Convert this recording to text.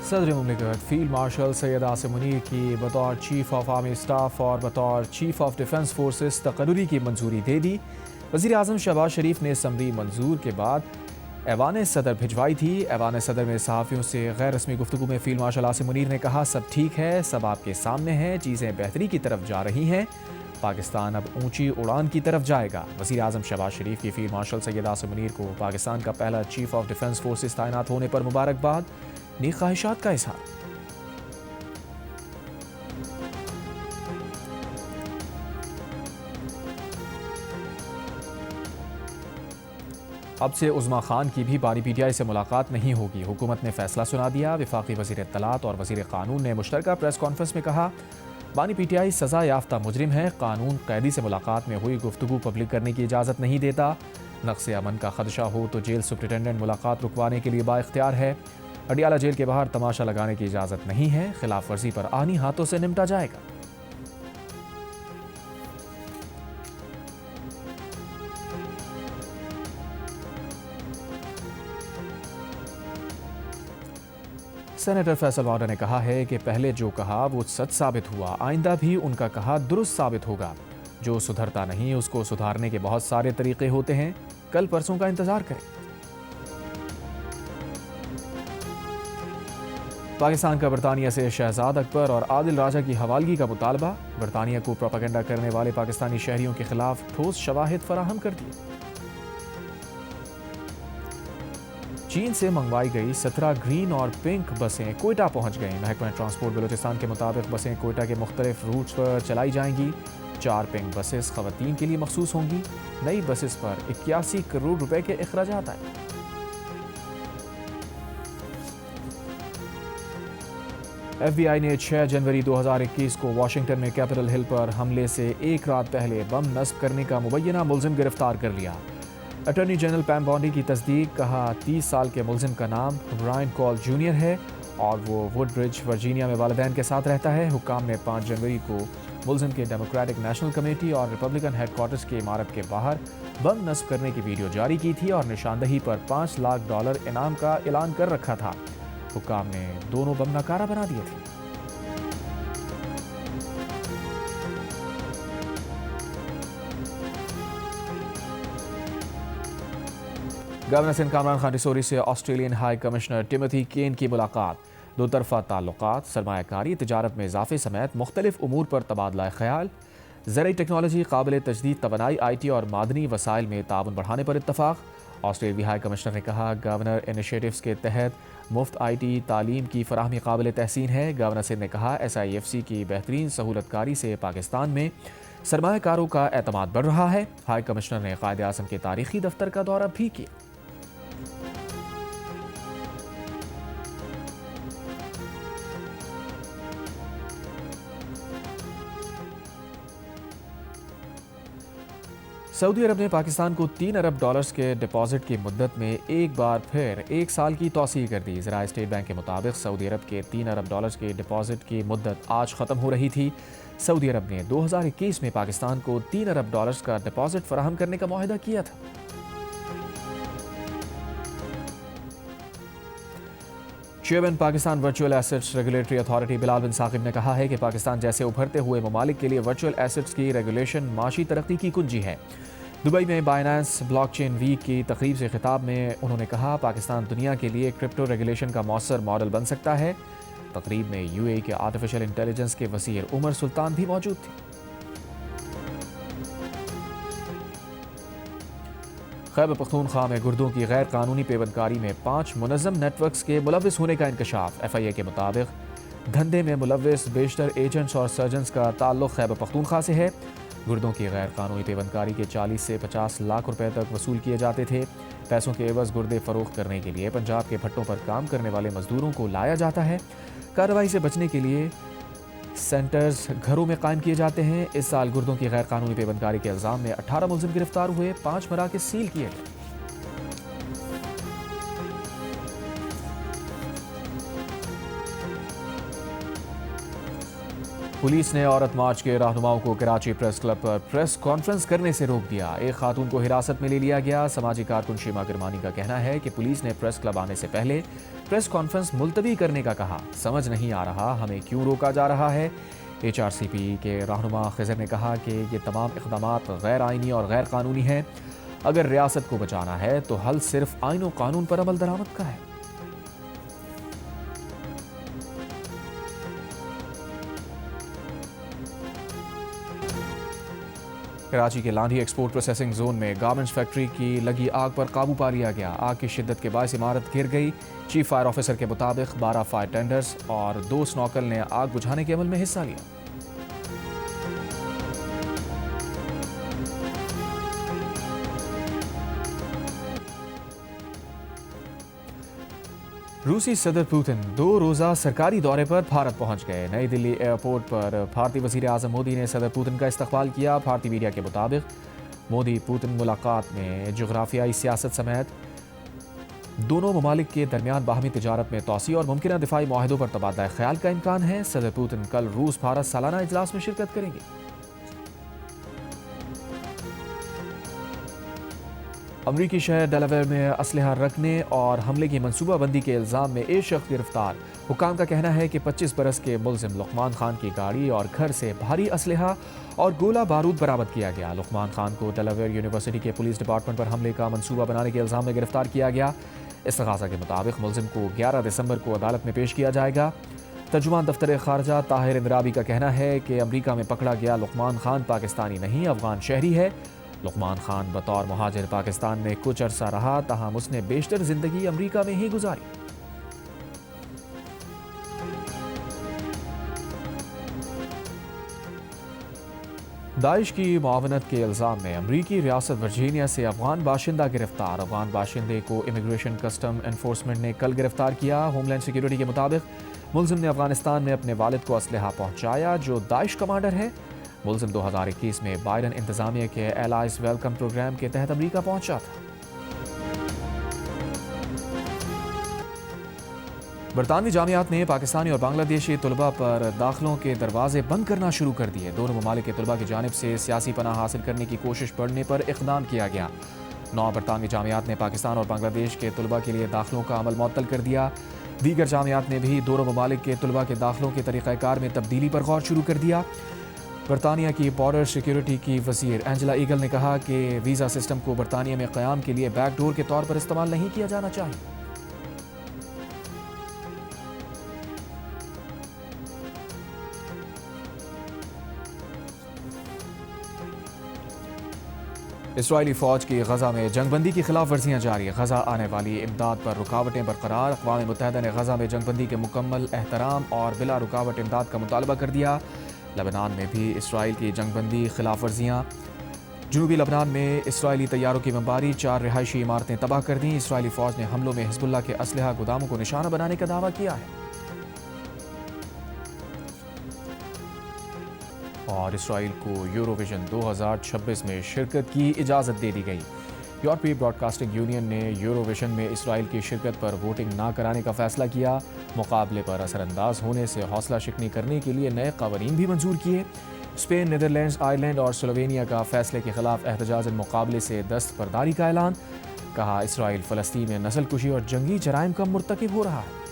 सदर मुमलिकत field marshal Syed Asim Munir की बतौर चीफ ऑफ आर्मी स्टाफ और बतौर चीफ ऑफ डिफेंस फोर्सेस तकर्रुरी की मंजूरी दे दी। वज़ीर आज़म शहबाज शरीफ ने असम्बली मंजूर के बाद ऐवान सदर भिजवाई थी। ऐवान सदर में सहाफ़ियों से गैर रस्मी गुफ्तगू में फील्ड मार्शल आसिम मुनीर ने कहा, सब ठीक है, सब आपके सामने है, चीज़ें बेहतरी की तरफ जा रही हैं, पाकिस्तान अब ऊंची उड़ान की तरफ जाएगा। वज़ीर आज़म शहबाज शरीफ की फील्ड मार्शल सैयद आसिम मुनीर को पाकिस्तान का पहला चीफ ऑफ डिफेंस फोर्सेस तैनात होने पर मुबारकबाद, नेक ख्वाहिशात का इज़हार। अब से उज़्मा खान की भी बानी पीटीआई से मुलाकात नहीं होगी, हुकूमत ने फैसला सुना दिया। वफाकी वज़ीर इत्तलात और वज़ीर कानून ने मुश्तरका प्रेस कॉन्फ्रेंस में कहा, बानी पीटीआई सज़ा याफ्ता मुजरिम है, कानून कैदी से मुलाकात में हुई गुफ्तगू पब्लिक करने की इजाज़त नहीं देता। नक्स अमन का खदशा हो तो जेल सुप्रिटेंडेंट मुलाकात रुकवाने के लिए बाइख्तियार है। अडियाला जेल के बाहर तमाशा लगाने की इजाज़त नहीं है, खिलाफ वर्जी पर आनी हाथों से निपटा जाएगा। सेनेटर फैसल वाडा ने कहा है कि पहले जो कहा वो सच साबित हुआ, आइंदा भी उनका कहा दुरुस्त साबित होगा। जो सुधरता नहीं उसको सुधारने के बहुत सारे तरीके होते हैं, कल परसों का इंतजार करें। पाकिस्तान का बरतानिया से शहजाद अकबर और आदिल राजा की हवालगी का मुतालबा, बरतानिया को प्रोपेगेंडा करने वाले पाकिस्तानी शहरियों के खिलाफ ठोस शवाहिद फराहम कर दिए। चीन से मंगवाई गई 17 ग्रीन और पिंक बसें कोयटा पहुंच गईं। महकमा ट्रांसपोर्ट बलूचिस्तान के मुताबिक बसें कोयटा के मुख्तलिफ रूट्स पर चलाई जाएंगी। 4 पिंक बसेस खवातीन के लिए मखसूस होंगी। नई बसेस पर 81 करोड़ रुपए के अखराजात आए। FBI ने 6 जनवरी 2021 को वाशिंगटन में कैपिटल हिल पर हमले से एक रात पहले बम नस्ब करने का मुबैना मुलजिम गिरफ्तार कर लिया। अटॉर्नी जनरल पैम बॉन्डी की तस्दीक, कहा 30 साल के मुलजिम का नाम ब्रायन कॉल जूनियर है और वो वुडब्रिज वर्जीनिया में वालिदैन के साथ रहता है। हुक्काम ने 5 जनवरी को मुलजिम के डेमोक्रेटिक नेशनल कमेटी और रिपब्लिकन हेडक्वार्टर्स की इमारत के बाहर बम नस्ब करने की वीडियो जारी की थी और निशानदही पर $5 लाख इनाम का ऐलान कर रखा था। हुक्काम ने दोनों बम नाकारा बना दिए थे। गवर्नर सिंध कामरान खान रिसोरी से ऑस्ट्रेलियन हाई कमिश्नर टिमोथी केन की मुलाकात, दो तरफा ताल्लुकात, सरमायाकारी, तिजारत में इजाफे समेत मुख्तलिफ उमूर पर तबादला ख्याल, ज़राई टेक्नोलॉजी, काबिल तजदीद तवानाई, IT और मादनी वसाइल में ताउन बढ़ाने पर इत्तफाक। ऑस्ट्रेलियाई हाई कमिश्नर ने कहा, गवर्नर इनिशिएटिव्स के तहत मुफ्त IT तालीम की फराहमी काबिल तहसीन है। गवर्नर सिंध ने कहा, SIFC की बेहतरीन सहूलतकारी से पाकिस्तान में सरमायाकारों का एतमाद बढ़ रहा है। हाई कमिश्नर ने कायदे आज़म के तारीखी दफ्तर का दौरा भी किया। सऊदी अरब ने पाकिस्तान को $3 अरब के डिपॉजिट की मुद्दत में एक बार फिर 1 साल की तौसीह कर दी। ज़राए स्टेट बैंक के मुताबिक सऊदी अरब के $3 अरब के डिपॉजिट की मुद्दत आज ख़त्म हो रही थी। सऊदी अरब ने 2021 में पाकिस्तान को $3 अरब का डिपॉजिट फराहम करने का मुआहिदा किया था। Chairman Pakistan virtual assets regulatory authority Bilal bin Saqib ने कहा है कि पाकिस्तान जैसे उभरते हुए ममालिक के लिए वर्चुअल एसेट्स की रेगुलेशन माशी तरक्की की कुंजी है। दुबई में बाइनेंस ब्लॉकचेन वीक की तकरीब से खिताब में उन्होंने कहा, पाकिस्तान दुनिया के लिए क्रिप्टो रेगुलेशन का मौसर मॉडल बन सकता है। तकरीब में UAE के आर्टिफिशियल इंटेलिजेंस के वज़ीर उमर सुल्तान भी मौजूद थे। खैबर पख्तूनख्वा में गुर्दों की गैर कानूनी पेवंदकारी में 5 मुनज़्ज़म नेटवर्क्स के मुलव्विस होने का इंकशाफ। FIA के मुताबिक धंधे में मुलव्विस बेशतर एजेंट्स और सर्जन्स का ताल्लुक खैबर पख्तूनख्वा से है। गुर्दों की गैर कानूनी पेवंदकारी के 40 से 50 लाख रुपए तक वसूल किए जाते थे। पैसों के एवज गुर्दे फरोख्त करने के लिए पंजाब के भट्टों पर काम करने वाले मजदूरों को लाया जाता है। कार्रवाई से बचने के लिए सेंटर्स घरों में कायम किए जाते हैं। इस साल गुर्दों की गैर कानूनी पेवंदकारी के इल्जाम में 18 मुलजिम गिरफ्तार हुए, 5 मराकज़ सील किए गए। पुलिस ने औरत मार्च के रहनुमाओं को कराची प्रेस क्लब पर प्रेस कॉन्फ्रेंस करने से रोक दिया। एक खातून को हिरासत में ले लिया गया। समाजी कारकुन शीमा गिरमानी का कहना है कि पुलिस ने प्रेस क्लब आने से पहले प्रेस कॉन्फ्रेंस मुलतवी करने का कहा। समझ नहीं आ रहा हमें क्यों रोका जा रहा है। HRCP के रहनुमा खिजर ने कहा कि ये तमाम इक़दामात गैर आइनी और गैर कानूनी हैं। अगर रियासत को बचाना है तो हल सिर्फ आइन और कानून पर अमल दरामद का है। कराची के लांधी एक्सपोर्ट प्रोसेसिंग जोन में गारमेंट्स फैक्ट्री की लगी आग पर काबू पा लिया गया। आग की शिद्दत के बायस इमारत गिर गई। चीफ फायर ऑफिसर के मुताबिक 12 फायर टेंडर्स और 2 स्नॉकल ने आग बुझाने के अमल में हिस्सा लिया। रूसी सदर पुतिन 2 रोज़ा सरकारी दौरे पर भारत पहुंच गए। नई दिल्ली एयरपोर्ट पर भारतीय वज़ीर आज़म मोदी ने सदर पुतिन का इस्तकबाल किया। भारतीय मीडिया के मुताबिक मोदी पुतिन मुलाकात में जोग्राफियाई सियासत समेत दोनों ममालिक के दरमियान बाहमी तिजारत में तोसी और मुमकिन दिफाई माहिदों पर तबादला ख्याल का इम्कान है। सदर पुतिन कल रूस भारत सालाना इजलास में शिरकत करेंगे। अमरीकी शहर डेलावेयर में असलहा रखने और हमले की मनसूबाबंदी के इल्ज़ाम में एक शख्स गिरफ्तार। हुक्काम का कहना है कि 25 बरस के मुलजिम लुकमान खान की गाड़ी और घर से भारी असलहा और गोला बारूद बरामद किया गया। लुकमान खान को डेलावेयर यूनिवर्सिटी के पुलिस डिपार्टमेंट पर हमले का मनसूबा बनाने के इल्ज़ाम में गिरफ्तार किया गया। इस्तग़ासा के मुताबिक मुलजिम को 11 दिसंबर को अदालत में पेश किया जाएगा। तर्जुमान दफ्तर खारजा ताहिर इंदराबी का कहना है कि अमरीका में पकड़ा गया लुकमान खान पाकिस्तानी नहीं अफगान शहरी है। लुकमान खान बतौर मुहाजिर पाकिस्तान में कुछ अरसा रहा, ताहम उसने बेशतर जिंदगी अमरीका में ही गुजारी। दाइश की मुआवनत के इल्ज़ाम में अमरीकी रियासत वर्जीनिया से अफगान बाशिंदा गिरफ्तार। अफगान बाशिंदे को इमिग्रेशन कस्टम एनफोर्समेंट ने कल गिरफ्तार किया। होमलैंड सिक्योरिटी के मुताबिक मुलजिम ने अफगानिस्तान में अपने वालिद को असलहा पहुंचाया जो दाइश कमांडर है। मुलजिम 2021 में बाइडन इंतजामिया के एलाइज वेलकम प्रोग्राम के तहत अमरीका पहुंचा था। बरतानवी जामियात ने पाकिस्तानी और बांग्लादेशी तलबा पर दाखिलों के दरवाजे बंद करना शुरू कर दिए। दोनों ममालिक के तलबा की जानिब से सियासी पनाह हासिल करने की कोशिश बढ़ने पर इक़दाम किया गया। 9 बरतानवी जामियात ने पाकिस्तान और बांग्लादेश के तलबा के लिए दाखिलों का अमल मुअत्तल कर दिया। दीगर जामियात ने भी दोनों ममालिक के तलबा के दाखिलों के तरीक़ाकार में तब्दीली पर गौर शुरू कर दिया। बरतानिया की बॉर्डर सिक्योरिटी की वज़ीर एंजेला ईगल ने कहा कि वीज़ा सिस्टम को बरतानिया में क़याम के लिए बैकडोर के तौर पर इस्तेमाल नहीं किया जाना चाहिए। इसराइली फ़ौज की गज़ा में जंगबंदी की खिलाफ वर्जियाँ जारी। गज़ा आने वाली इमदाद पर रुकावटें बरकरार। अक़वाम मुत्तहिदा ने गज़ा में जंगबंदी के मुकम्मल एहतराम और बिला रुकावट इमदाद का मुतालबा कर दिया। लेबनान में भी इसराइल की जंगबंदी खिलाफ वर्जियाँ। जनूबी लेबनान में इसराइली तैयारों की बमबारी, 4 रिहायशी इमारतें तबाह कर दी। इसराइली फ़ौज ने हमलों में हिज़्बुल्लाह के असलहा गोदामों को निशाना बनाने का दावा किया है। और इसराइल को यूरोविजन 2026 में शिरकत की इजाज़त दे दी गई। यूरोपीय ब्रॉडकास्टिंग यूनियन ने यूरोविजन में इसराइल की शिरकत पर वोटिंग ना कराने का फैसला किया। मुकाबले पर असरअंदाज होने से हौसला शिकनी करने के लिए नए कवानीन भी मंजूर किए। स्पेन, नीदरलैंड्स, आयरलैंड और स्लोवेनिया का फैसले के खिलाफ एहतजाजन मुकाबले से दस्तबरदारी का ऐलान। कहा इसराइल फ़लस्तीन में नस्लकुशी और जंगी जराइम का मुर्तकिब हो रहा है।